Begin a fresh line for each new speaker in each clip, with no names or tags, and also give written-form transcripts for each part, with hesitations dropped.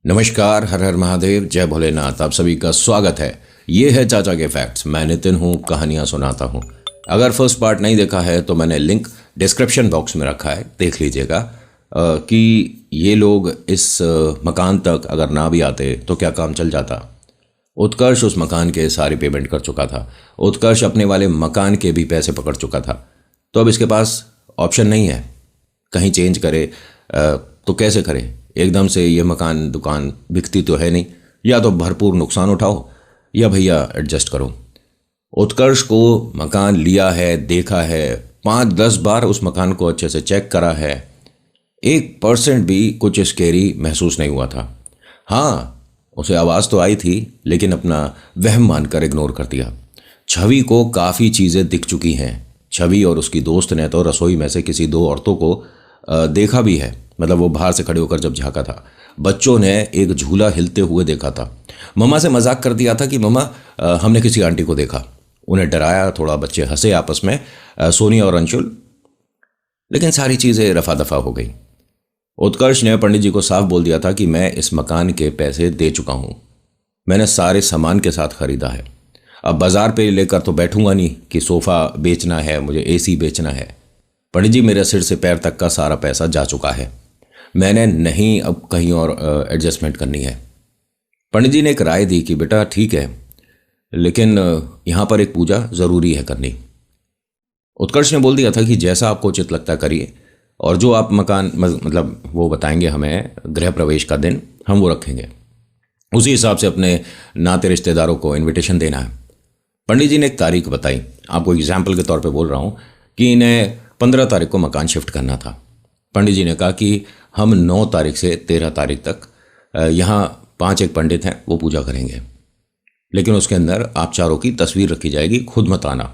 नमस्कार, हर हर महादेव, जय भोलेनाथ। आप सभी का स्वागत है। ये है चाचा के फैक्ट्स। मैं नितिन हूँ, कहानियाँ सुनाता हूँ। अगर फर्स्ट पार्ट नहीं देखा है तो मैंने लिंक डिस्क्रिप्शन बॉक्स में रखा है, देख लीजिएगा। कि ये लोग इस मकान तक अगर ना भी आते तो क्या काम चल जाता। उत्कर्ष उस मकान के सारी पेमेंट कर चुका था। उत्कर्ष अपने वाले मकान के भी पैसे पकड़ चुका था। तो अब इसके पास ऑप्शन नहीं है, कहीं चेंज करे तो कैसे करे। एकदम से ये मकान दुकान बिकती तो है नहीं। या तो भरपूर नुकसान उठाओ या भैया एडजस्ट करो। उत्कर्ष को मकान लिया है, देखा है, 5-10 बार उस मकान को अच्छे से चेक करा है। 1% भी कुछ स्केरी महसूस नहीं हुआ था। हाँ, उसे आवाज़ तो आई थी, लेकिन अपना वहम मानकर इग्नोर कर दिया। छवि को काफ़ी चीज़ें दिख चुकी हैं। छवि और उसकी दोस्त ने तो रसोई में से किसी 2 औरतों को देखा भी है। मतलब वो बाहर से खड़े होकर जब झांका था। बच्चों ने एक झूला हिलते हुए देखा था। मम्मा से मजाक कर दिया था कि मम्मा हमने किसी आंटी को देखा। उन्हें डराया थोड़ा, बच्चे हंसे आपस में, सोनिया और अंशुल। लेकिन सारी चीज़ें रफा दफा हो गई। उत्कर्ष ने पंडित जी को साफ बोल दिया था कि मैं इस मकान के पैसे दे चुका हूँ। मैंने सारे सामान के साथ खरीदा है। अब बाजार पे लेकर तो बैठूंगा नहीं कि सोफ़ा बेचना है, मुझे एसी बेचना है। पंडित जी, मेरे सिर से पैर तक का सारा पैसा जा चुका है। मैंने नहीं अब कहीं और एडजस्टमेंट करनी है। पंडित जी ने एक राय दी कि बेटा ठीक है, लेकिन यहाँ पर एक पूजा ज़रूरी है करनी। उत्कर्ष ने बोल दिया था कि जैसा आपको उचित लगता करिए, और जो आप मकान मतलब वो बताएंगे हमें गृह प्रवेश का दिन, हम वो रखेंगे। उसी हिसाब से अपने नाते रिश्तेदारों को इनविटेशन देना है। पंडित जी ने एक तारीख बताई। आपको एग्जाम्पल के तौर पे बोल रहा हूँ कि इन्हें 15 तारीख को मकान शिफ्ट करना था। पंडित जी ने कहा कि हम 9 तारीख से 13 तारीख तक यहाँ 5 एक पंडित हैं, वो पूजा करेंगे। लेकिन उसके अंदर आप चारों की तस्वीर रखी जाएगी, खुद मत आना।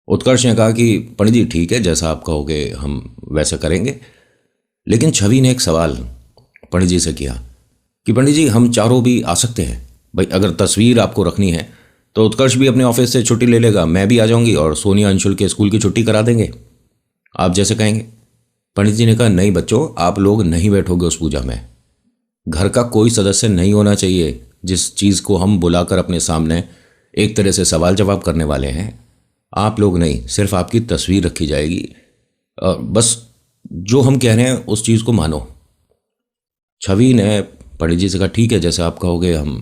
उत्कर्ष ने कहा कि पंडित जी ठीक है, जैसा आप कहोगे हम वैसा करेंगे। लेकिन छवि ने एक सवाल पंडित जी से किया कि पंडित जी हम चारों भी आ सकते हैं भाई? अगर तस्वीर आपको रखनी है तो उत्कर्ष भी अपने ऑफिस से छुट्टी ले लेगा, मैं भी आ जाऊंगी, और सोनिया अंशुल के स्कूल की छुट्टी करा देंगे, आप जैसे कहेंगे। पंडित जी ने कहा नहीं बच्चों, आप लोग नहीं बैठोगे उस पूजा में। घर का कोई सदस्य नहीं होना चाहिए जिस चीज़ को हम बुलाकर अपने सामने एक तरह से सवाल जवाब करने वाले हैं। आप लोग नहीं, सिर्फ आपकी तस्वीर रखी जाएगी। और बस जो हम कह रहे हैं उस चीज़ को मानो। छवि ने पंडित जी से कहा ठीक है, जैसे आप कहोगे हम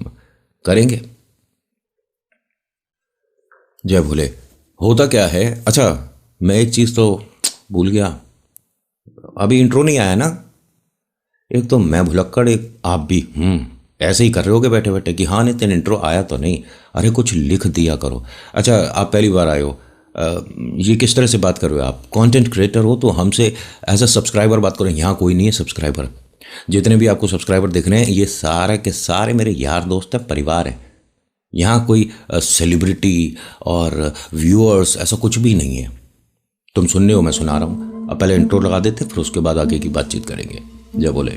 करेंगे। जय भोले। होता क्या है, अच्छा मैं एक चीज़ तो भूल गया, अभी इंट्रो नहीं आया ना। एक तो मैं भुलक्कड़, एक आप भी ऐसे ही कर रहे होगे बैठे बैठे कि हाँ नितिन इंट्रो आया तो नहीं। अरे कुछ लिख दिया करो। अच्छा, आप पहली बार आए हो, ये किस तरह से बात कर रहे हो? आप कंटेंट क्रिएटर हो तो हमसे एज अ सब्सक्राइबर बात करो। यहाँ कोई नहीं है सब्सक्राइबर। जितने भी आपको सब्सक्राइबर दिख रहे हैं ये सारे के सारे मेरे यार दोस्त हैं, परिवार है। यहाँ कोई सेलिब्रिटी और व्यूअर्स ऐसा कुछ भी नहीं है। तुम सुन रहे हो, मैं सुना रहा हूँ। अब पहले इंट्रो लगा देते, फिर उसके बाद आगे की बातचीत करेंगे। जय बोले।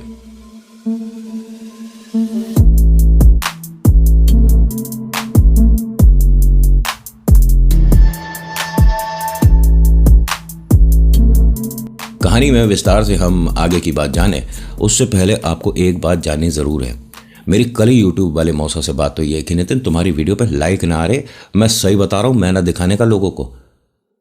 कहानी में विस्तार से हम आगे की बात जाने उससे पहले आपको एक बात जाननी ज़रूर है। मेरी कल ही यूट्यूब वाले मौसा से बात हुई है कि नितिन तुम्हारी वीडियो पे लाइक ना आ रहे। मैं सही बता रहा हूँ, मैं ना दिखाने का लोगों को।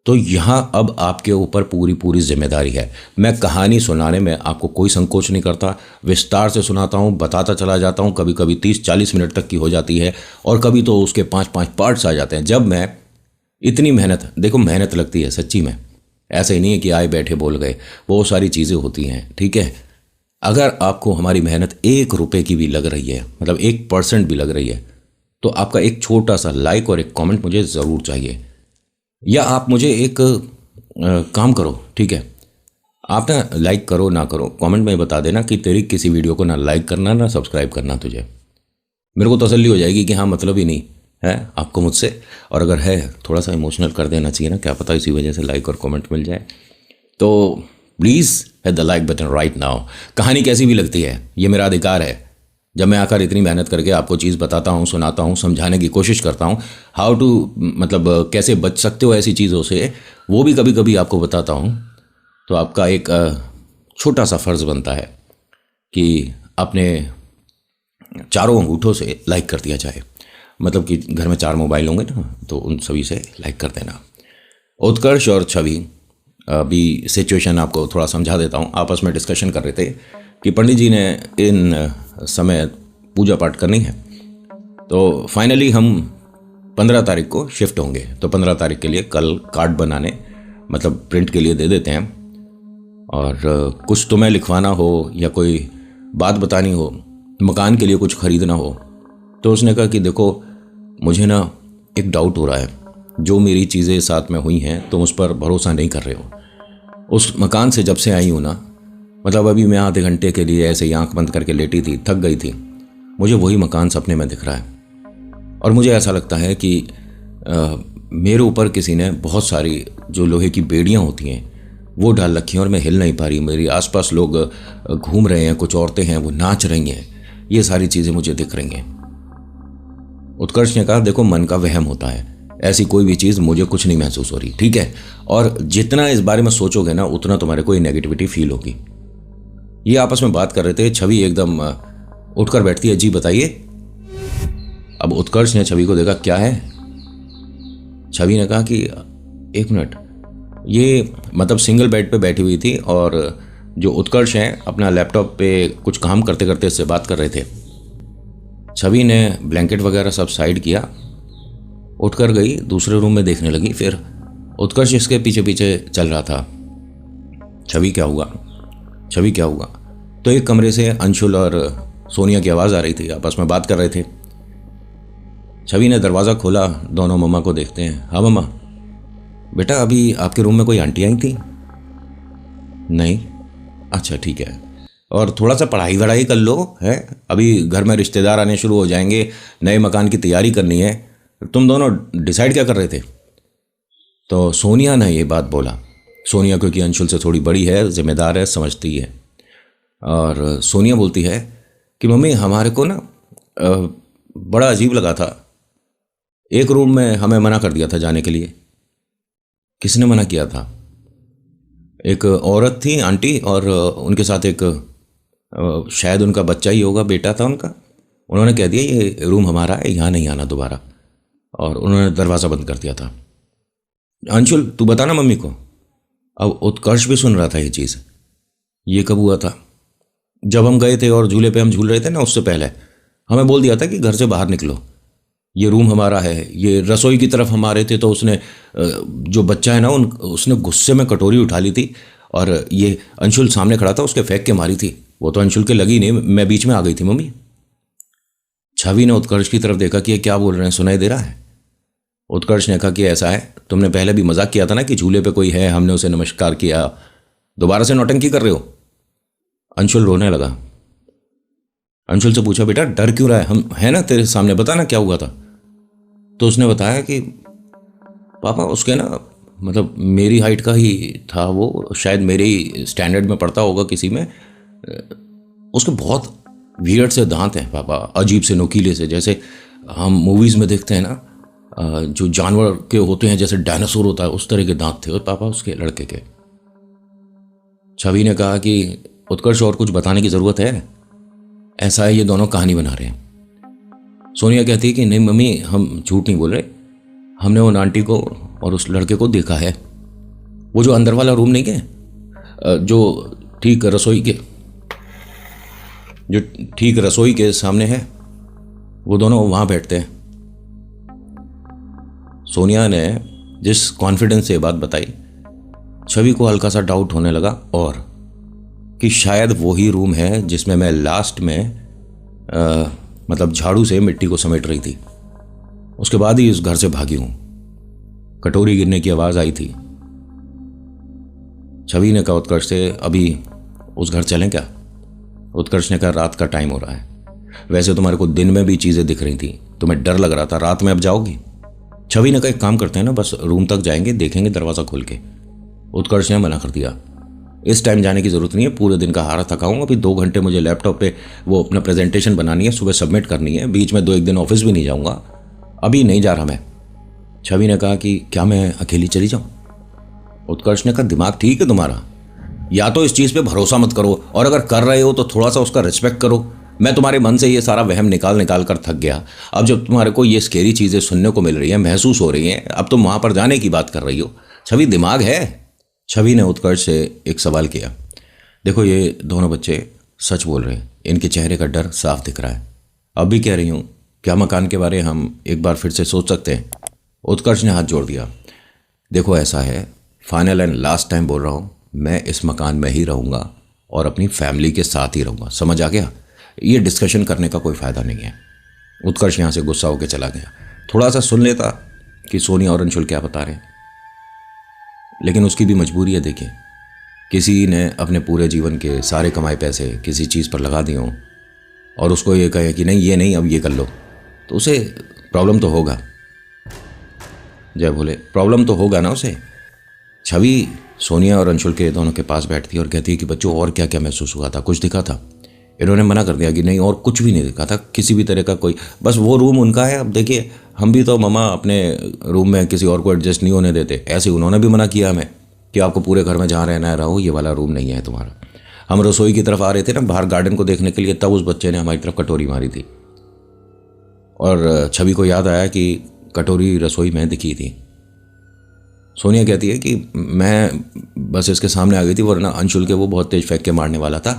तो यहाँ अब आपके ऊपर पूरी पूरी जिम्मेदारी है। मैं कहानी सुनाने में आपको कोई संकोच नहीं करता, विस्तार से सुनाता हूँ, बताता चला जाता हूँ। कभी कभी 30-40 मिनट तक की हो जाती है, और कभी तो उसके 5-5 पार्ट्स आ जाते हैं। जब मैं इतनी मेहनत, देखो मेहनत लगती है सच्ची में, ऐसा ही नहीं है कि आए बैठे बोल गए, वो सारी चीज़ें होती हैं, ठीक है। अगर आपको हमारी मेहनत 1 रुपये की भी लग रही है, मतलब 1% भी लग रही है, तो आपका एक छोटा सा लाइक और एक कमेंट मुझे ज़रूर चाहिए। या आप मुझे एक काम करो, ठीक है, आप ना लाइक करो ना करो, कमेंट में बता देना कि तेरी किसी वीडियो को ना लाइक करना ना सब्सक्राइब करना तुझे। मेरे को तसल्ली हो जाएगी कि हाँ मतलब ही नहीं है आपको मुझसे। और अगर है थोड़ा सा इमोशनल कर देना चाहिए ना, क्या पता इसी वजह से लाइक और कमेंट मिल जाए। तो please hit the like button right now. कहानी कैसी भी लगती है ये मेरा अधिकार है। जब मैं आकर इतनी मेहनत करके आपको चीज़ बताता हूँ, सुनाता हूँ, समझाने की कोशिश करता हूँ, हाउ टू मतलब कैसे बच सकते हो ऐसी चीज़ों से, वो भी कभी कभी आपको बताता हूँ, तो आपका एक छोटा सा फ़र्ज़ बनता है कि अपने चारों अंगूठों से लाइक कर दिया जाए। मतलब कि घर में 4 मोबाइल होंगे ना, तो उन सभी से लाइक कर देना। उत्कर्ष और छवि, अभी सिचुएशन आपको थोड़ा समझा देता हूँ। आपस में डिस्कशन कर रहे थे कि पंडित जी ने इन समय पूजा पाठ करनी है, तो फाइनली हम 15 तारीख को शिफ्ट होंगे। तो 15 तारीख के लिए कल कार्ड बनाने, मतलब प्रिंट के लिए दे देते हैं। और कुछ तुम्हें लिखवाना हो या कोई बात बतानी हो, मकान के लिए कुछ खरीदना हो, तो उसने कहा कि देखो मुझे ना एक डाउट हो रहा है, जो मेरी चीज़ें साथ में हुई हैं तुम उस पर भरोसा नहीं कर रहे हो। उस मकान से जब से आई हूँ ना, मतलब अभी मैं आधे घंटे के लिए ऐसे ही आंख बंद करके लेटी थी, थक गई थी, मुझे वही मकान सपने में दिख रहा है। और मुझे ऐसा लगता है कि मेरे ऊपर किसी ने बहुत सारी जो लोहे की बेड़ियाँ होती हैं वो डाल रखी हैं और मैं हिल नहीं पा रही। मेरे आसपास लोग घूम रहे हैं, कुछ औरतें हैं वो नाच रही हैं, ये सारी चीज़ें मुझे दिख रही हैं। उत्कर्ष ने कहा देखो मन का वहम होता है, ऐसी कोई भी चीज़ मुझे कुछ नहीं महसूस हो रही, ठीक है। और जितना इस बारे में सोचोगे ना उतना तुम्हारे को नेगेटिविटी फील होगी। ये आपस में बात कर रहे थे। छवि एकदम उठकर बैठती है, जी बताइए। अब उत्कर्ष ने छवि को देखा, क्या है। छवि ने कहा कि एक मिनट, ये मतलब सिंगल बेड पे बैठी हुई थी और जो उत्कर्ष हैं अपना लैपटॉप पे कुछ काम करते करते इससे बात कर रहे थे। छवि ने ब्लैंकेट वगैरह सब साइड किया, उठकर गई दूसरे रूम में देखने लगी। फिर उत्कर्ष इसके पीछे पीछे चल रहा था। छवि क्या हुआ, छवि क्या हुआ। तो एक कमरे से अंशुल और सोनिया की आवाज़ आ रही थी, आपस में बात कर रहे थे। छवि ने दरवाज़ा खोला, दोनों मम्मा को देखते हैं। हाँ मम्मा। बेटा अभी आपके रूम में कोई आंटी आई थी? नहीं। अच्छा ठीक है, और थोड़ा सा पढ़ाई वढ़ाई कर लो है, अभी घर में रिश्तेदार आने शुरू हो जाएंगे, नए मकान की तैयारी करनी है। तुम दोनों डिसाइड क्या कर रहे थे? तो सोनिया ने ये बात बोला। सोनिया क्योंकि अंशुल से थोड़ी बड़ी है, जिम्मेदार है, समझती है। और सोनिया बोलती है कि मम्मी हमारे को ना बड़ा अजीब लगा था, एक रूम में हमें मना कर दिया था जाने के लिए। किसने मना किया था? एक औरत थी आंटी, और उनके साथ एक शायद उनका बच्चा ही होगा, बेटा था उनका। उन्होंने कह दिया ये रूम हमारा है, यहाँ नहीं आना दोबारा, और उन्होंने दरवाज़ा बंद कर दिया था। अंशुल तू बताना मम्मी को। अब उत्कर्ष भी सुन रहा था ये चीज़। ये कब हुआ था? जब हम गए थे और झूले पे हम झूल रहे थे ना, उससे पहले हमें बोल दिया था कि घर से बाहर निकलो, ये रूम हमारा है। ये रसोई की तरफ हम आ रहे थे तो उसने जो बच्चा है ना उसने गुस्से में कटोरी उठा ली थी, और ये अंशुल सामने खड़ा था, उसके फेंक के मारी थी। वो तो अंशुल के लगी नहीं, मैं बीच में आ गई थी मम्मी। छवि ने उत्कर्ष की तरफ देखा कि ये क्या बोल रहे हैं, सुनाई दे रहा है? उत्कर्ष ने कहा कि ऐसा है, तुमने पहले भी मजाक किया था ना कि झूले पे कोई है, हमने उसे नमस्कार किया, दोबारा से नौटंकी कर रहे हो। अंशुल रोने लगा। अंशुल से पूछा बेटा डर क्यों रहा है, हम है ना तेरे सामने, बता ना क्या हुआ था। तो उसने बताया कि पापा उसके ना मतलब मेरी हाइट का ही था वो, शायद मेरे ही स्टैंडर्ड में पढ़ता होगा किसी में। उसके बहुत वियर्ड से दांत हैं पापा, अजीब से नुकीले से, जैसे हम मूवीज़ में देखते हैं ना जो जानवर के होते हैं, जैसे डायनासोर होता है उस तरह के दांत थे और पापा उसके लड़के के। छवि ने कहा कि उत्कर्ष और कुछ बताने की ज़रूरत है? ऐसा है ये दोनों कहानी बना रहे हैं। सोनिया कहती है कि नहीं मम्मी हम झूठ नहीं बोल रहे, हमने उन आंटी को और उस लड़के को देखा है। वो जो अंदर वाला रूम नहीं है, जो ठीक रसोई के सामने है, वो दोनों वहाँ बैठते हैं। सोनिया ने जिस कॉन्फिडेंस से ये बात बताई, छवि को हल्का सा डाउट होने लगा, और कि शायद वही रूम है जिसमें मैं लास्ट में मतलब झाड़ू से मिट्टी को समेट रही थी। उसके बाद ही इस घर से भागी हूं। कटोरी गिरने की आवाज़ आई थी। छवि ने कहा उत्कर्ष से अभी उस घर चलें क्या? उत्कर्ष ने कहा रात का टाइम हो रहा है, वैसे तुम्हारे को दिन में भी चीज़ें दिख रही थी, तुम्हें डर लग रहा था, रात में अब जाओगी? छवि ने कहा एक काम करते हैं ना, बस रूम तक जाएंगे, देखेंगे दरवाज़ा खोल के। उत्कर्ष ने मना कर दिया, इस टाइम जाने की ज़रूरत नहीं है, पूरे दिन का हारा थका हूँ, अभी 2 घंटे मुझे लैपटॉप पे वो अपना प्रेजेंटेशन बनानी है, सुबह सबमिट करनी है, बीच में 2-1 दिन ऑफिस भी नहीं जाऊँगा, अभी नहीं जा रहा मैं। छवि ने कहा कि क्या मैं अकेली चली जाऊँ? उत्कर्ष ने कहा दिमाग ठीक है तुम्हारा, या तो इस चीज़ पे भरोसा मत करो, और अगर कर रहे हो तो थोड़ा सा उसका रिस्पेक्ट करो। मैं तुम्हारे मन से ये सारा वहम निकाल निकाल कर थक गया। अब जब तुम्हारे को ये स्केरी चीज़ें सुनने को मिल रही हैं, महसूस हो रही हैं, अब तुम वहाँ पर जाने की बात कर रही हो। छवि, दिमाग है? छवि ने उत्कर्ष से एक सवाल किया। देखो, ये दोनों बच्चे सच बोल रहे हैं, इनके चेहरे का डर साफ दिख रहा है। अब भी कह रही हूँ, क्या मकान के बारे हम एक बार फिर से सोच सकते हैं? उत्कर्ष ने हाथ जोड़ दिया। देखो, ऐसा है, फाइनल एंड लास्ट टाइम बोल रहा हूँ, मैं इस मकान में ही रहूँगा और अपनी फैमिली के साथ ही रहूँगा। समझ आ गया? ये डिस्कशन करने का कोई फ़ायदा नहीं है। उत्कर्ष यहाँ से गुस्सा होकर चला गया। थोड़ा सा सुन लेता कि सोनिया और अंशुल क्या बता रहे हैं, लेकिन उसकी भी मजबूरी है। देखिए, किसी ने अपने पूरे जीवन के सारे कमाए पैसे किसी चीज़ पर लगा दिए हों और उसको ये कहे कि नहीं, ये नहीं, अब ये कर लो, तो उसे प्रॉब्लम तो होगा। जय भोले, प्रॉब्लम तो होगा ना उसे। छवि सोनिया और अंशुल के दोनों के पास बैठती है और कहती है कि बच्चों, और क्या क्या महसूस हुआ था? कुछ दिखा था? इन्होंने मना कर दिया कि नहीं, और कुछ भी नहीं दिखा था, किसी भी तरह का कोई, बस वो रूम उनका है। अब देखिए, हम भी तो ममा अपने रूम में किसी और को एडजस्ट नहीं होने देते, ऐसे उन्होंने भी मना किया हमें कि आपको पूरे घर में जहाँ रहना है रहो, ये वाला रूम नहीं है तुम्हारा। हम रसोई की तरफ आ रहे थे ना, बाहर गार्डन को देखने के लिए, तब उस बच्चे ने हमारी तरफ कटोरी मारी थी और छवि को याद आया कि कटोरी रसोई में दिखी थी। सोनिया कहती है कि मैं बस इसके सामने आ गई थी, वरना अंशुल के वो बहुत तेज फेंक के मारने वाला था।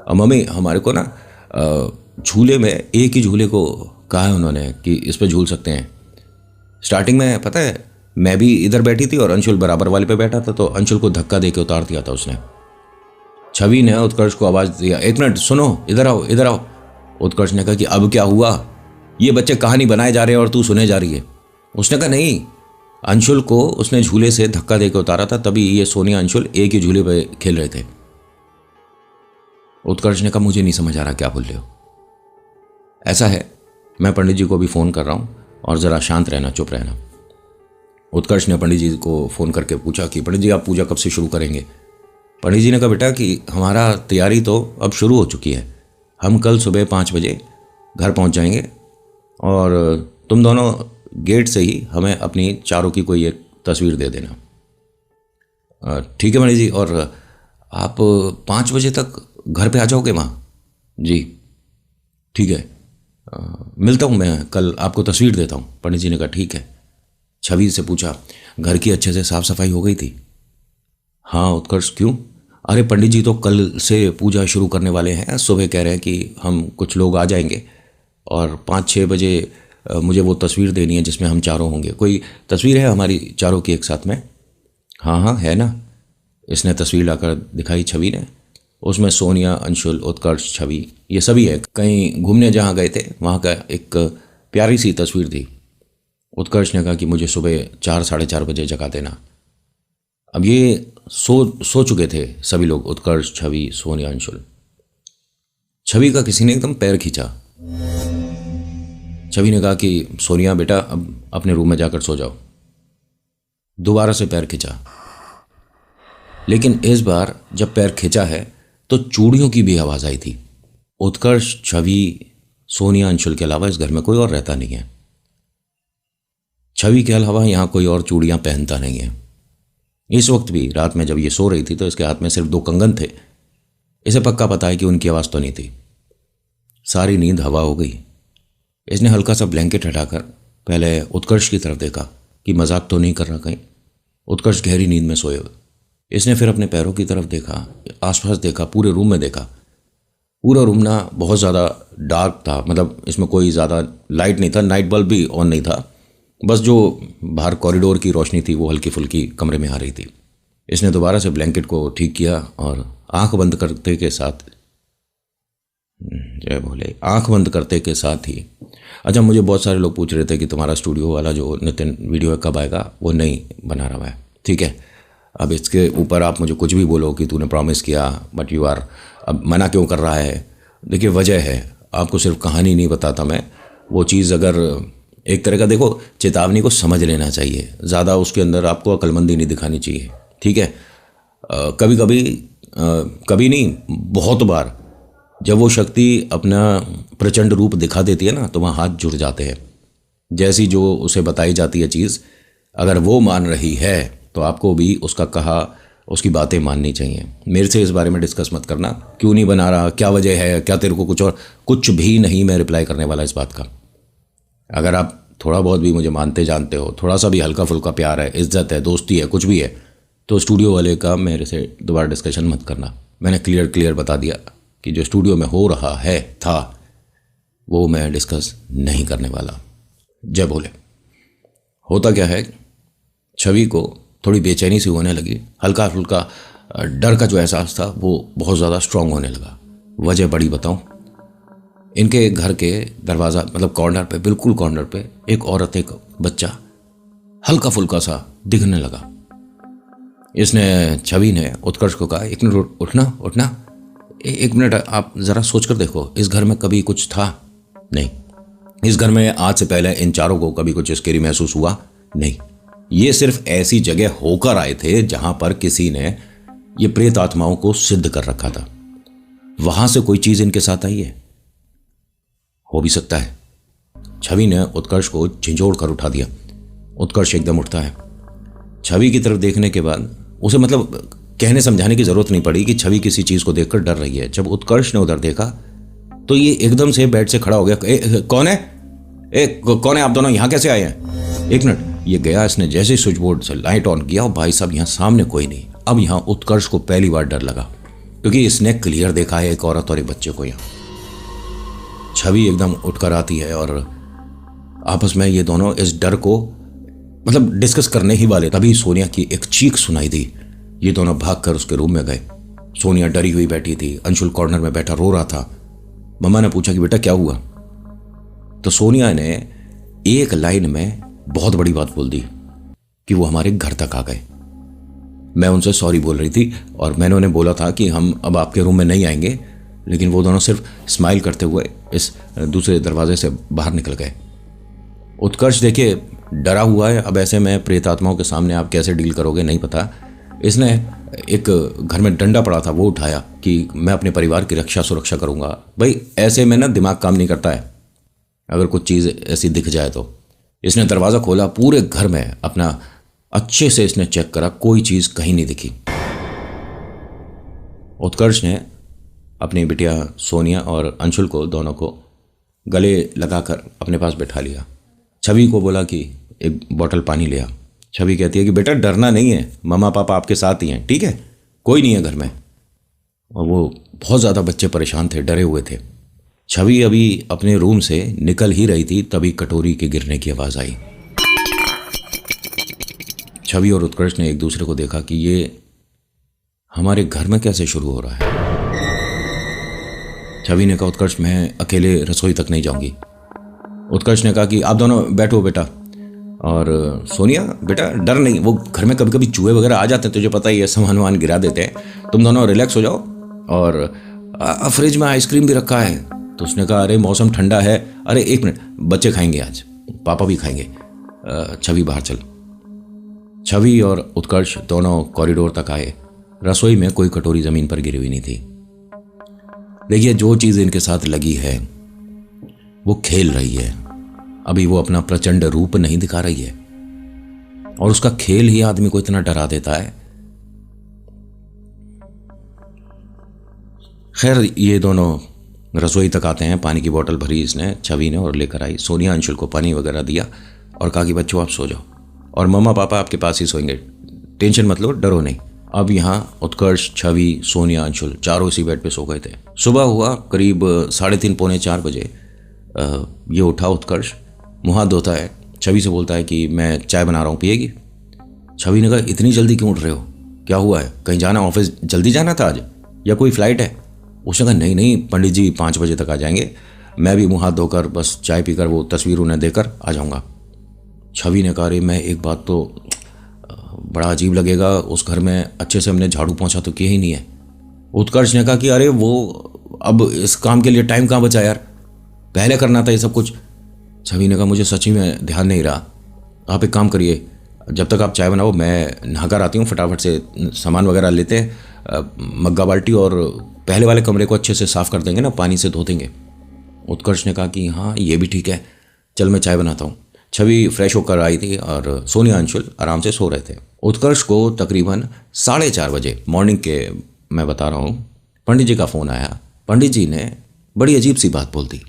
और मम्मी, हमारे को ना झूले में, एक ही झूले को कहा है उन्होंने कि इस पे झूल सकते हैं। स्टार्टिंग में पता है, मैं भी इधर बैठी थी और अंशुल बराबर वाले पे बैठा था, तो अंशुल को धक्का दे के उतार दिया था उसने। छवि ने उत्कर्ष को आवाज़ दिया, एक मिनट सुनो, इधर आओ, इधर आओ। उत्कर्ष ने कहा कि अब क्या हुआ? ये बच्चे कहानी बनाए जा रहे हैं और तू सुने जा रही है। उसने कहा नहीं, अंशुल को उसने झूले से धक्का दे के उतारा था, तभी ये सोनिया अंशुल एक ही झूले पे खेल रहे थे। उत्कर्ष ने कहा मुझे नहीं समझ आ रहा क्या बोल रहे हो। ऐसा है, मैं पंडित जी को भी फ़ोन कर रहा हूँ और ज़रा शांत रहना, चुप रहना। उत्कर्ष ने पंडित जी को फ़ोन करके पूछा कि पंडित जी, आप पूजा कब से शुरू करेंगे? पंडित जी ने कहा बेटा कि हमारा तैयारी तो अब शुरू हो चुकी है, हम कल सुबह 5 बजे घर पहुँच जाएंगे और तुम दोनों गेट से ही हमें अपनी चारों की कोई एक तस्वीर दे देना। ठीक है पंडित जी, और आप 5 बजे तक घर पे आ जाओगे वहाँ? जी ठीक है, मिलता हूँ मैं कल, आपको तस्वीर देता हूँ। पंडित जी ने कहा ठीक है। छवि से पूछा, घर की अच्छे से साफ़ सफाई हो गई थी? हाँ। उत्कर्ष, क्यों? अरे पंडित जी तो कल से पूजा शुरू करने वाले हैं, सुबह कह रहे हैं कि हम कुछ लोग आ जाएंगे और 5-6 बजे मुझे वो तस्वीर देनी है जिसमें हम चारों होंगे। कोई तस्वीर है हमारी चारों की एक साथ में? हाँ हाँ है ना। इसने तस्वीर लाकर दिखाई छवि ने। उसमें सोनिया, अंशुल, उत्कर्ष, छवि, ये सभी है। कहीं घूमने जहाँ गए थे वहाँ का एक प्यारी सी तस्वीर थी। उत्कर्ष ने कहा कि मुझे सुबह 4-4:30 बजे जगा देना। अब ये सो चुके थे सभी लोग, उत्कर्ष, छवि, सोनिया, अंशुल। छवि का किसी ने एकदम पैर खींचा। छवि ने कहा कि सोनिया बेटा, अब अपने रूम में जाकर सो जाओ। दोबारा से पैर खींचा, लेकिन इस बार जब पैर खींचा है तो चूड़ियों की भी आवाज़ आई थी। उत्कर्ष, छवि, सोनिया, अंशुल के अलावा इस घर में कोई और रहता नहीं है। छवि के अलावा यहाँ कोई और चूड़ियाँ पहनता नहीं है। इस वक्त भी रात में जब ये सो रही थी तो इसके हाथ में सिर्फ 2 कंगन थे। इसे पक्का पता है कि उनकी आवाज़ तो नहीं थी। सारी नींद हवा हो गई। इसने हल्का सा ब्लैंकेट हटाकर पहले उत्कर्ष की तरफ देखा कि मजाक तो नहीं कर रहा कहीं। उत्कर्ष गहरी नींद में सोए हुए। इसने फिर अपने पैरों की तरफ देखा, आसपास देखा, पूरे रूम में देखा। पूरा रूम ना बहुत ज़्यादा डार्क था, मतलब इसमें कोई ज़्यादा लाइट नहीं था, नाइट बल्ब भी ऑन नहीं था, बस जो बाहर कॉरिडोर की रोशनी थी वो हल्की फुल्की कमरे में आ रही थी। इसने दोबारा से ब्लैंकेट को ठीक किया और आंख बंद करते के साथ, जय भोले, आंख बंद करते के साथ ही, अच्छा मुझे बहुत सारे लोग पूछ रहे थे कि तुम्हारा स्टूडियो वाला जो नितिन वीडियो कब आएगा, वो नहीं बना रहा है। ठीक है, अब इसके ऊपर आप मुझे कुछ भी बोलो कि तूने प्रॉमिस किया बट यू आर, अब मना क्यों कर रहा है? देखिए वजह है, आपको सिर्फ कहानी नहीं बताता मैं, वो चीज़ अगर एक तरह का, देखो चेतावनी को समझ लेना चाहिए, ज़्यादा उसके अंदर आपको अक्लमंदी नहीं दिखानी चाहिए। ठीक है, कभी कभी कभी नहीं, बहुत बार जब वो शक्ति अपना प्रचंड रूप दिखा देती है ना, तो वहाँ हाथ जुड़ जाते हैं। जैसी जो उसे बताई जाती है चीज़, अगर वो मान रही है तो आपको भी उसका कहा, उसकी बातें माननी चाहिए। मेरे से इस बारे में डिस्कस मत करना, क्यों नहीं बना रहा, क्या वजह है, क्या तेरे को कुछ और, कुछ भी नहीं मैं रिप्लाई करने वाला इस बात का। अगर आप थोड़ा बहुत भी मुझे मानते जानते हो, थोड़ा सा भी हल्का फुल्का प्यार है, इज्जत है, दोस्ती है, कुछ भी है, तो स्टूडियो वाले का मेरे से दोबारा डिस्कशन मत करना। मैंने क्लियर बता दिया कि जो स्टूडियो में हो रहा है था वो मैं डिस्कस नहीं करने वाला। जय बोले। होता क्या है, छवि को थोड़ी बेचैनी सी होने लगी, हल्का फुल्का डर का जो एहसास था वो बहुत ज़्यादा स्ट्रांग होने लगा। वजह बड़ी बताऊं, इनके घर के दरवाज़ा मतलब कॉर्नर पे, बिल्कुल कॉर्नर पे एक औरत, एक बच्चा हल्का फुल्का सा दिखने लगा। इसने, छवि ने उत्कर्ष को कहा, एक मिनट उठना, एक मिनट आप ज़रा सोच कर देखो, इस घर में कभी कुछ था नहीं। इस घर में आज से पहले इन चारों को कभी कुछ स्केरी महसूस हुआ नहीं। ये सिर्फ ऐसी जगह होकर आए थे जहां पर किसी ने ये प्रेत आत्माओं को सिद्ध कर रखा था। वहां से कोई चीज इनके साथ आई है, हो भी सकता है। छवि ने उत्कर्ष को झिंझोड़ कर उठा दिया। उत्कर्ष एकदम उठता है। छवि की तरफ देखने के बाद उसे मतलब कहने समझाने की जरूरत नहीं पड़ी कि छवि किसी चीज को देखकर डर रही है। जब उत्कर्ष ने उधर देखा तो ये एकदम से बेड से खड़ा हो गया। कौन है आप दोनों, यहां कैसे आए हैं? एक मिनट, ये गया, इसने जैसे स्विच बोर्ड से लाइट ऑन किया और भाई साहब यहाँ सामने कोई नहीं। अब यहाँ उत्कर्ष को पहली बार डर लगा क्योंकि इसने क्लियर देखा है एक औरत और एक बच्चे को। यहाँ छवि एकदम उठकर आती है और आपस में ये दोनों इस डर को मतलब डिस्कस करने ही वाले, तभी सोनिया की एक चीख सुनाई दी। ये दोनों भागकर उसके रूम में गए। सोनिया डरी हुई बैठी थी, अंशुल कॉर्नर में बैठा रो रहा था। मम्मा ने पूछा कि बेटा क्या हुआ, तो सोनिया ने एक लाइन में बहुत बड़ी बात बोल दी कि वो हमारे घर तक आ गए। मैं उनसे सॉरी बोल रही थी और मैंने उन्हें बोला था कि हम अब आपके रूम में नहीं आएंगे, लेकिन वो दोनों सिर्फ स्माइल करते हुए इस दूसरे दरवाजे से बाहर निकल गए। उत्कर्ष देखिए डरा हुआ है। अब ऐसे में प्रेत आत्माओं के सामने आप कैसे डील करोगे नहीं पता। इसने एक घर में डंडा पड़ा था वो उठाया कि मैं अपने परिवार की रक्षा सुरक्षा करूंगा। भाई ऐसे में ना दिमाग काम नहीं करता है, अगर कुछ चीज़ ऐसी दिख जाए तो। इसने दरवाज़ा खोला, पूरे घर में अपना अच्छे से इसने चेक करा, कोई चीज़ कहीं नहीं दिखी। उत्कर्ष ने अपनी बिटिया सोनिया और अंशुल को दोनों को गले लगाकर अपने पास बैठा लिया। छवि को बोला कि एक बोतल पानी ले आ। छवि कहती है कि बेटा डरना नहीं है, मम्मा पापा आपके साथ ही हैं, ठीक है, कोई नहीं है घर में। और वो बहुत ज़्यादा बच्चे परेशान थे, डरे हुए थे। छवि अभी अपने रूम से निकल ही रही थी, तभी कटोरी के गिरने की आवाज़ आई। छवि और उत्कर्ष ने एक दूसरे को देखा कि ये हमारे घर में कैसे शुरू हो रहा है। छवि ने कहा उत्कर्ष मैं अकेले रसोई तक नहीं जाऊंगी। उत्कर्ष ने कहा कि आप दोनों बैठो बेटा। और सोनिया बेटा डर नहीं, वो घर में कभी कभी चूहे वगैरह आ जाते हैं, तुझे पता ही है, सामान वामान गिरा देते हैं, तुम दोनों रिलैक्स हो जाओ। और फ्रिज में आइसक्रीम भी रखा है। तो उसने कहा अरे मौसम ठंडा है, अरे एक मिनट, बच्चे खाएंगे आज, पापा भी खाएंगे, छवि बाहर चल। छवि और उत्कर्ष दोनों कॉरिडोर तक आए। रसोई में कोई कटोरी जमीन पर गिरी हुई नहीं थी। देखिए जो चीज़ इनके साथ लगी है वो खेल रही है, अभी वो अपना प्रचंड रूप नहीं दिखा रही है, और उसका खेल ही आदमी को इतना डरा देता है। खैर ये दोनों रसोई तक आते हैं। पानी की बोतल भरी इसने, छवि ने, और लेकर आई। सोनिया अंशुल को पानी वगैरह दिया और कहा कि बच्चों आप सो जाओ और मम्मा पापा आपके पास ही सोएंगे, टेंशन मत लो, डरो नहीं। अब यहाँ उत्कर्ष, छवि, सोनिया, अंशुल चारों इसी बेड पे सो गए थे। सुबह हुआ करीब 3:30 पौने 4 बजे। ये उठा उत्कर्ष, मुँह हाथ धोता है, छवि से बोलता है कि मैं चाय बना रहा हूँ, पिएगी? छवि ने कहा इतनी जल्दी क्यों उठ रहे हो, क्या हुआ है, कहीं जाना, ऑफिस जल्दी जाना था आज या कोई फ्लाइट है? उसने कहा नहीं नहीं पंडित जी 5 बजे तक आ जाएंगे, मैं भी मुँह हाथ धोकर बस चाय पीकर वो तस्वीर उन्हें देकर आ जाऊँगा। छवि ने कहा अरे मैं एक बात तो बड़ा अजीब लगेगा, उस घर में अच्छे से हमने झाड़ू पोंछा तो किया ही नहीं है। उत्कर्ष ने कहा कि अरे वो अब इस काम के लिए टाइम कहाँ बचा यार, पहले करना था ये सब कुछ। छवि ने कहा मुझे सच्ची में ध्यान नहीं रहा, आप एक काम करिए, जब तक आप चाय बनाओ मैं नहाकर आती हूँ, फटाफट से सामान वगैरह लेते हैं, मग्गा बाल्टी, और पहले वाले कमरे को अच्छे से साफ़ कर देंगे ना, पानी से धो देंगे। उत्कर्ष ने कहा कि हाँ ये भी ठीक है, चल मैं चाय बनाता हूँ। छवि फ्रेश होकर आई थी और सोनिया अंशुल आराम से सो रहे थे। उत्कर्ष को तकरीबन 4:30 बजे मॉर्निंग के, मैं बता रहा हूँ, पंडित जी का फ़ोन आया। पंडित जी ने बड़ी अजीब सी बात बोल दी।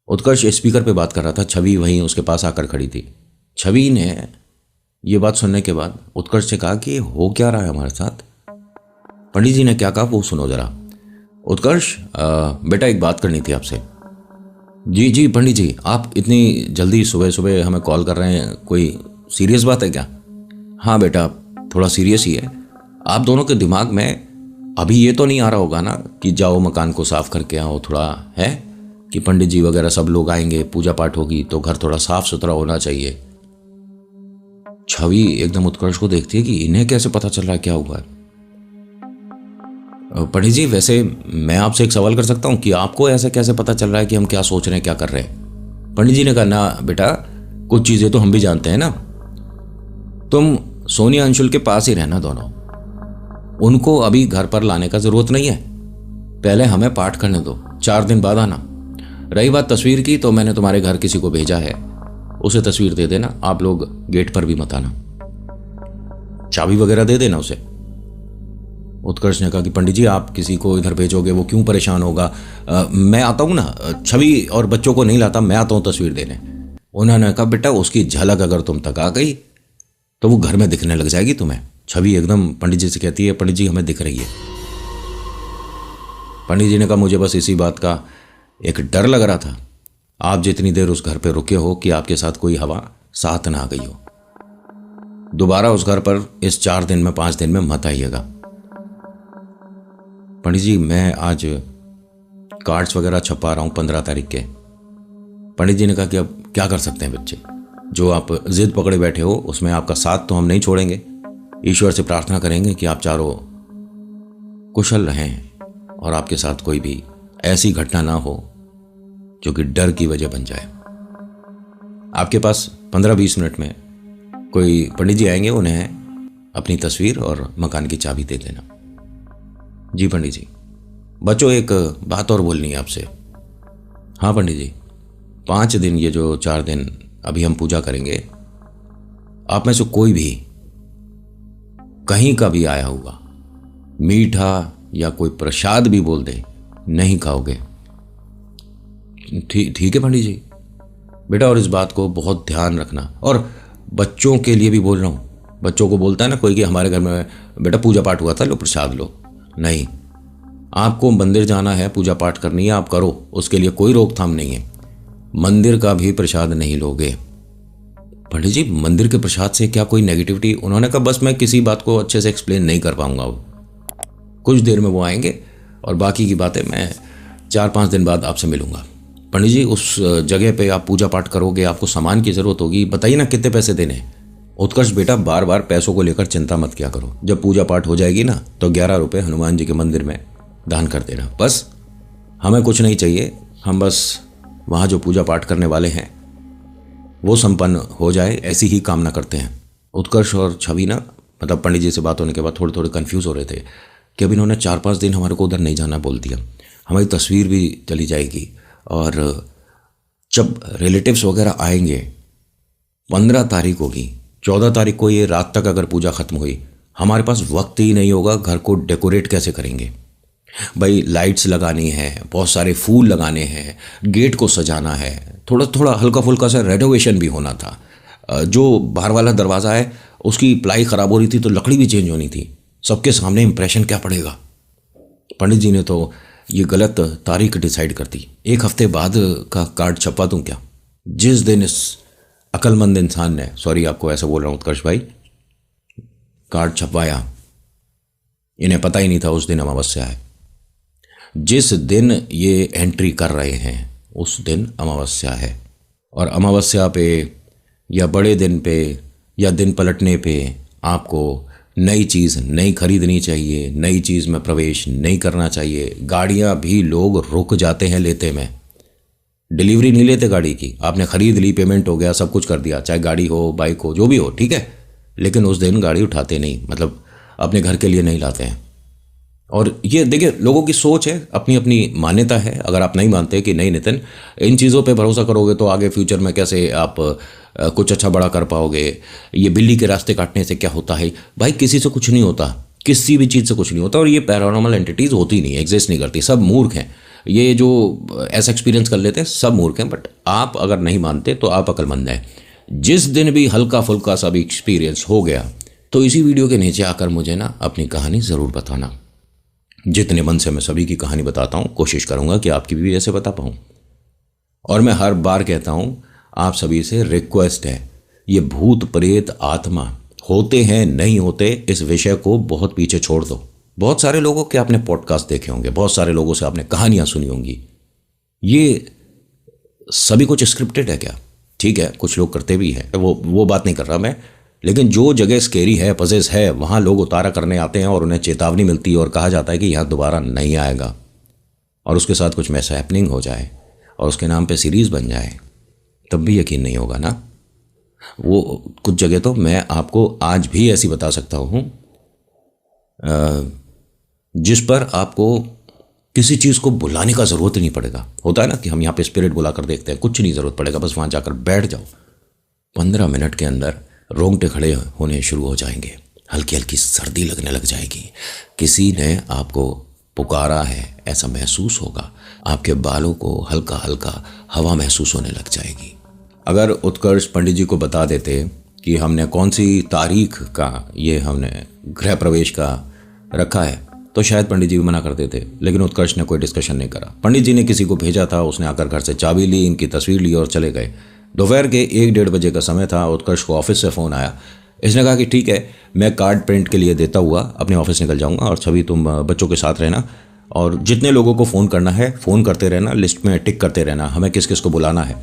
उत्कर्ष स्पीकर पे बात कर रहा था, छवि वहीं उसके पास आकर खड़ी थी। छवि ने ये बात सुनने के बाद उत्कर्ष से कहा कि हो क्या रहा है हमारे साथ। पंडित जी ने क्या कहा वो सुनो जरा। उत्कर्ष, बेटा एक बात करनी थी आपसे। जी जी पंडित जी, आप इतनी जल्दी सुबह सुबह हमें कॉल कर रहे हैं, कोई सीरियस बात है क्या? हाँ बेटा, थोड़ा सीरियस ही है। आप दोनों के दिमाग में अभी ये तो नहीं आ रहा होगा ना कि जाओ मकान को साफ करके आओ, थोड़ा है कि पंडित जी वगैरह सब लोग आएंगे, पूजा पाठ होगी तो घर थोड़ा साफ सुथरा होना चाहिए। छवि एकदम उत्कर्ष को देखती है कि इन्हें कैसे पता चल रहा है क्या हुआ है। पंडित जी, वैसे मैं आपसे एक सवाल कर सकता हूँ कि आपको ऐसे कैसे पता चल रहा है कि हम क्या सोच रहे हैं, क्या कर रहे हैं? पंडित जी ने कहा, ना बेटा, कुछ चीज़ें तो हम भी जानते हैं ना। तुम सोनिया अंशुल के पास ही रहना दोनों, उनको अभी घर पर लाने का ज़रूरत नहीं है। पहले हमें पाठ करने दो, 4 दिन बाद आना। रही बात तस्वीर की, तो मैंने तुम्हारे घर किसी को भेजा है, उसे तस्वीर दे देना। आप लोग गेट पर भी मत आना, चाबी वगैरह दे देना उसे। उत्कर्ष ने कहा कि पंडित जी, आप किसी को इधर भेजोगे, वो क्यों परेशान होगा? मैं आता हूँ ना, छवि और बच्चों को नहीं लाता, मैं आता हूँ तस्वीर देने। उन्होंने कहा, बेटा उसकी झलक अगर तुम तक आ गई तो वो घर में दिखने लग जाएगी तुम्हें। छवि एकदम पंडित जी से कहती है, पंडित जी हमें दिख रही है। पंडित जी ने कहा, मुझे बस इसी बात का एक डर लग रहा था, आप जितनी देर उस घर पे रुके हो कि आपके साथ कोई हवा साथ ना आ गई हो। दोबारा उस घर पर इस 4 दिन में 5 दिन में मत आइएगा। पंडित जी, मैं आज कार्ड्स वगैरह छपा रहा हूँ 15 तारीख के। पंडित जी ने कहा कि अब क्या कर सकते हैं बच्चे, जो आप जिद पकड़े बैठे हो उसमें आपका साथ तो हम नहीं छोड़ेंगे। ईश्वर से प्रार्थना करेंगे कि आप चारों कुशल रहें और आपके साथ कोई भी ऐसी घटना ना हो जो कि डर की वजह बन जाए। आपके पास 15-20 मिनट में कोई पंडित जी आएंगे, उन्हें अपनी तस्वीर और मकान की चाबी दे देना। जी पंडित जी। बच्चों, एक बात और बोलनी है आपसे। हाँ पंडित जी। 5 दिन, ये जो 4 दिन अभी हम पूजा करेंगे, आप में से कोई भी कहीं का भी आया हुआ मीठा या कोई प्रसाद भी बोल दे, नहीं खाओगे। ठीक है पंडित जी। बेटा, और इस बात को बहुत ध्यान रखना। और बच्चों के लिए भी बोल रहा हूँ, बच्चों को बोलता है ना कोई कि हमारे घर में बेटा पूजा पाठ हुआ था, लो प्रसाद लो। नहीं, आपको मंदिर जाना है, पूजा पाठ करनी है, आप करो, उसके लिए कोई रोकथाम नहीं है। मंदिर का भी प्रसाद नहीं लोगे। पंडित जी, मंदिर के प्रसाद से क्या कोई नेगेटिविटी? उन्होंने कहा, बस मैं किसी बात को अच्छे से एक्सप्लेन नहीं कर पाऊंगा। कुछ देर में वो आएंगे और बाकी की बातें मैं 4-5 दिन बाद आपसे मिलूंगा। पंडित जी, उस जगह पे आप पूजा पाठ करोगे, आपको सामान की ज़रूरत होगी, बताइए ना कितने पैसे देने हैं? उत्कर्ष बेटा, बार बार पैसों को लेकर चिंता मत किया करो। जब पूजा पाठ हो जाएगी ना तो 11 रुपये हनुमान जी के मंदिर में दान कर देना। बस, हमें कुछ नहीं चाहिए, हम बस वहाँ जो पूजा पाठ करने वाले हैं वो संपन्न हो जाए, ऐसी ही कामना करते हैं। उत्कर्ष और छवि ना, मतलब पंडित जी से बात होने के बाद थोड़े थोड़े कन्फ्यूज़ हो रहे थे कि अब इन्होंने 4-5 दिन हमारे को उधर नहीं जाना बोल दिया, हमारी तस्वीर भी चली जाएगी, और जब रिलेटिव्स वगैरह आएंगे 15 तारीख होगी, 14 तारीख को ये रात तक अगर पूजा खत्म हुई, हमारे पास वक्त ही नहीं होगा, घर को डेकोरेट कैसे करेंगे? भाई लाइट्स लगानी है, बहुत सारे फूल लगाने हैं, गेट को सजाना है, थोड़ा थोड़ा हल्का फुल्का सा रेनोवेशन भी होना था। जो बाहर वाला दरवाज़ा है उसकी प्लाई ख़राब हो रही थी तो लकड़ी भी चेंज होनी थी। सबके सामने इम्प्रेशन क्या पड़ेगा? पंडित जी ने तो ये गलत तारीख डिसाइड कर दी। 1 हफ्ते बाद का कार्ड छपवा दूँ क्या? जिस दिन इस अक्लमंद इंसान ने, सॉरी आपको ऐसा बोल रहा हूँ उत्कर्ष भाई, कार्ड छपवाया, इन्हें पता ही नहीं था उस दिन अमावस्या है। जिस दिन ये एंट्री कर रहे हैं उस दिन अमावस्या है, और अमावस्या पे या बड़े दिन पे या दिन पलटने पे आपको नई चीज़ नहीं खरीदनी चाहिए, नई चीज़ में प्रवेश नहीं करना चाहिए। गाड़ियाँ भी लोग रुक जाते हैं लेते में, डिलीवरी नहीं लेते गाड़ी की। आपने ख़रीद ली, पेमेंट हो गया, सब कुछ कर दिया, चाहे गाड़ी हो, बाइक हो, जो भी हो, ठीक है, लेकिन उस दिन गाड़ी उठाते नहीं, मतलब अपने घर के लिए नहीं लाते हैं। और ये देखिए, लोगों की सोच है, अपनी अपनी मान्यता है। अगर आप नहीं मानते कि नहीं नितिन, इन चीज़ों पे भरोसा करोगे तो आगे फ्यूचर में कैसे आप कुछ अच्छा बड़ा कर पाओगे, ये बिल्ली के रास्ते काटने से क्या होता है, भाई किसी से कुछ नहीं होता, किसी भी चीज़ से कुछ नहीं होता। और ये पैरानॉर्मल एंटिटीज़ होती नहीं, एग्जिस्ट नहीं करती, सब मूर्ख हैं। ये जो ऐसा एक्सपीरियंस कर लेते हैं सब मूर्ख हैं। बट आप अगर नहीं मानते तो आप अक्लमंद हैं। जिस दिन भी हल्का फुल्का सा भी एक्सपीरियंस हो गया तो इसी वीडियो के नीचे आकर मुझे ना अपनी कहानी ज़रूर बताना। जितने मन से मैं सभी की कहानी बताता हूँ, कोशिश करूँगा कि आपकी भी ऐसे बता पाऊँ। और मैं हर बार कहता हूँ, आप सभी से रिक्वेस्ट है, ये भूत प्रेत आत्मा होते हैं नहीं होते, इस विषय को बहुत पीछे छोड़ दो। बहुत सारे लोगों के आपने पॉडकास्ट देखे होंगे, बहुत सारे लोगों से आपने कहानियाँ सुनी होंगी। ये सभी कुछ स्क्रिप्टेड है क्या? ठीक है, कुछ लोग करते भी हैं, वो बात नहीं कर रहा मैं। लेकिन जो जगह स्केरी है, पजेस है, वहाँ लोग उतारा करने आते हैं और उन्हें चेतावनी मिलती है और कहा जाता है कि यहाँ दोबारा नहीं आएगा, और उसके साथ कुछ मिस हैपनिंग हो जाए और उसके नाम पे सीरीज़ बन जाए, तब भी यकीन नहीं होगा ना। वो कुछ जगह तो मैं आपको आज भी ऐसी बता सकता हूँ जिस पर आपको किसी चीज़ को बुलाने का ज़रूरत नहीं पड़ेगा। होता है ना कि हम यहाँ पे स्पिरिट बुला कर देखते हैं, कुछ नहीं ज़रूरत पड़ेगा, बस वहाँ जाकर बैठ जाओ। 15 मिनट के अंदर रोंगटे खड़े होने शुरू हो जाएंगे, हल्की हल्की सर्दी लगने लग जाएगी, किसी ने आपको पुकारा है ऐसा महसूस होगा, आपके बालों को हल्का हल्का हवा महसूस होने लग जाएगी। अगर उत्कर्ष पंडित जी को बता देते कि हमने कौन सी तारीख का ये हमने गृह प्रवेश का रखा है तो शायद पंडित जी भी मना कर देते, लेकिन उत्कर्ष ने कोई डिस्कशन नहीं करा। पंडित जी ने किसी को भेजा था, उसने आकर घर से चाबी ली, इनकी तस्वीर ली और चले गए। दोपहर के 1-1:30 बजे का समय था। उत्कर्ष को ऑफिस से फ़ोन आया। इसने कहा कि ठीक है, मैं कार्ड प्रिंट के लिए देता हुआ अपने ऑफिस निकल जाऊंगा और छवि तुम बच्चों के साथ रहना और जितने लोगों को फ़ोन करना है फ़ोन करते रहना, लिस्ट में टिक करते रहना, हमें किस किस को बुलाना है।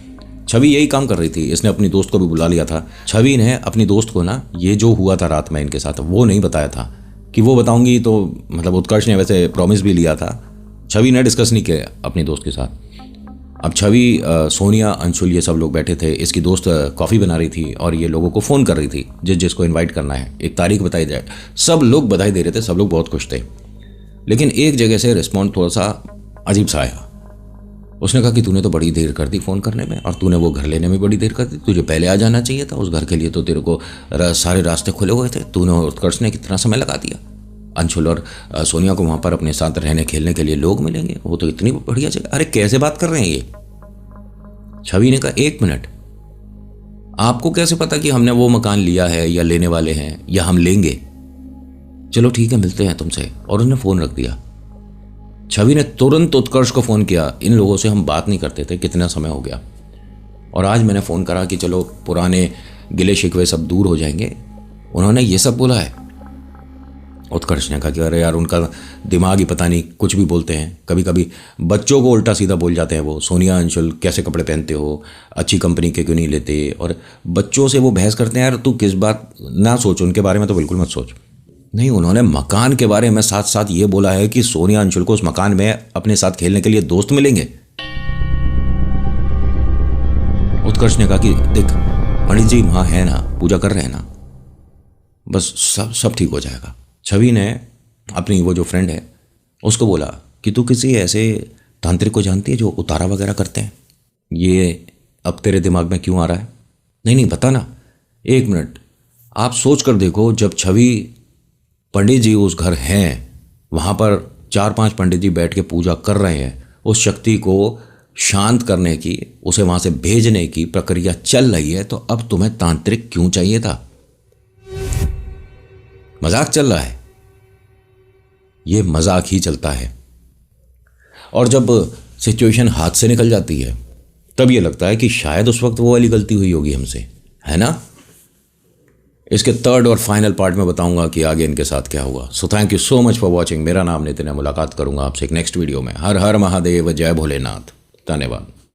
छवि यही काम कर रही थी, इसने अपनी दोस्त को भी बुला लिया था। छवि ने अपनी दोस्त को ना ये जो हुआ था रात में इनके साथ वो नहीं बताया था कि वो बताऊंगी, तो मतलब उत्कर्ष ने वैसे प्रॉमिस भी लिया था, छवि ने डिस्कस नहीं किया अपनी दोस्त के साथ। अब छवि, सोनिया, अंशुल ये सब लोग बैठे थे, इसकी दोस्त कॉफ़ी बना रही थी और ये लोगों को फ़ोन कर रही थी जिसको इनवाइट करना है, एक तारीख बताई जाए। सब लोग बधाई दे रहे थे, सब लोग बहुत खुश थे, लेकिन एक जगह से रिस्पॉन्ड थोड़ा सा अजीब सा आया। उसने कहा कि तूने तो बड़ी देर कर दी फ़ोन करने में और तूने वो घर लेने में बड़ी देर कर दी, तुझे पहले आ जाना चाहिए था, उस घर के लिए तो तेरे को सारे रास्ते खुले हुए थे, तूने और उत्कर्ष ने कितना समय लगा दिया। अंशुल और सोनिया को वहाँ पर अपने साथ रहने खेलने के लिए लोग मिलेंगे, वो तो इतनी बढ़िया जगह। अरे कैसे बात कर रहे हैं ये? छवि ने कहा 1 मिनट, आपको कैसे पता कि हमने वो मकान लिया है या लेने वाले हैं या हम लेंगे? चलो ठीक है, मिलते हैं तुमसे। और उसने फ़ोन रख दिया। छवि ने तुरंत उत्कर्ष को फ़ोन किया, इन लोगों से हम बात नहीं करते थे, कितना समय हो गया, और आज मैंने फ़ोन करा कि चलो पुराने गिले शिकवे सब दूर हो जाएंगे। उन्होंने ये सब बोला है। उत्कर्ष ने कहा कि अरे यार, उनका दिमाग ही पता नहीं, कुछ भी बोलते हैं, कभी कभी बच्चों को उल्टा सीधा बोल जाते हैं वो। सोनिया, अंशुल कैसे कपड़े पहनते हो, अच्छी कंपनी के क्यों नहीं लेते, और बच्चों से वो बहस करते हैं। यार तू किस बात ना सोच, उनके बारे में तो बिल्कुल मत सोच। नहीं, उन्होंने मकान के बारे में साथ साथ ये बोला है कि सोनिया अंशुल को उस मकान में अपने साथ खेलने के लिए दोस्त मिलेंगे। उत्कर्ष ने कहा कि देख पंडित जी वहाँ है ना, पूजा कर रहे हैं ना, बस सब ठीक हो जाएगा। छवि ने अपनी वो जो फ्रेंड है उसको बोला कि तू किसी ऐसे तांत्रिक को जानती है जो उतारा वगैरह करते हैं? ये अब तेरे दिमाग में क्यों आ रहा है? नहीं बता ना। 1 मिनट, आप सोच कर देखो, जब छवि पंडित जी उस घर हैं, वहाँ पर 4-5 पंडित जी बैठ के पूजा कर रहे हैं, उस शक्ति को शांत करने की, उसे वहाँ से भेजने की प्रक्रिया चल रही है, तो अब तुम्हें तांत्रिक क्यों चाहिए था? मजाक चल रहा है? ये मजाक ही चलता है। और जब सिचुएशन हाथ से निकल जाती है तब ये लगता है कि शायद उस वक्त वो वाली गलती हुई होगी हमसे, है ना? इसके 3rd और फाइनल पार्ट में बताऊंगा कि आगे इनके साथ क्या हुआ। So thank you so much for watching. मेरा नाम नितिन है, मुलाकात करूंगा आपसे एक नेक्स्ट वीडियो में। हर हर महादेव, जय भोलेनाथ, धन्यवाद।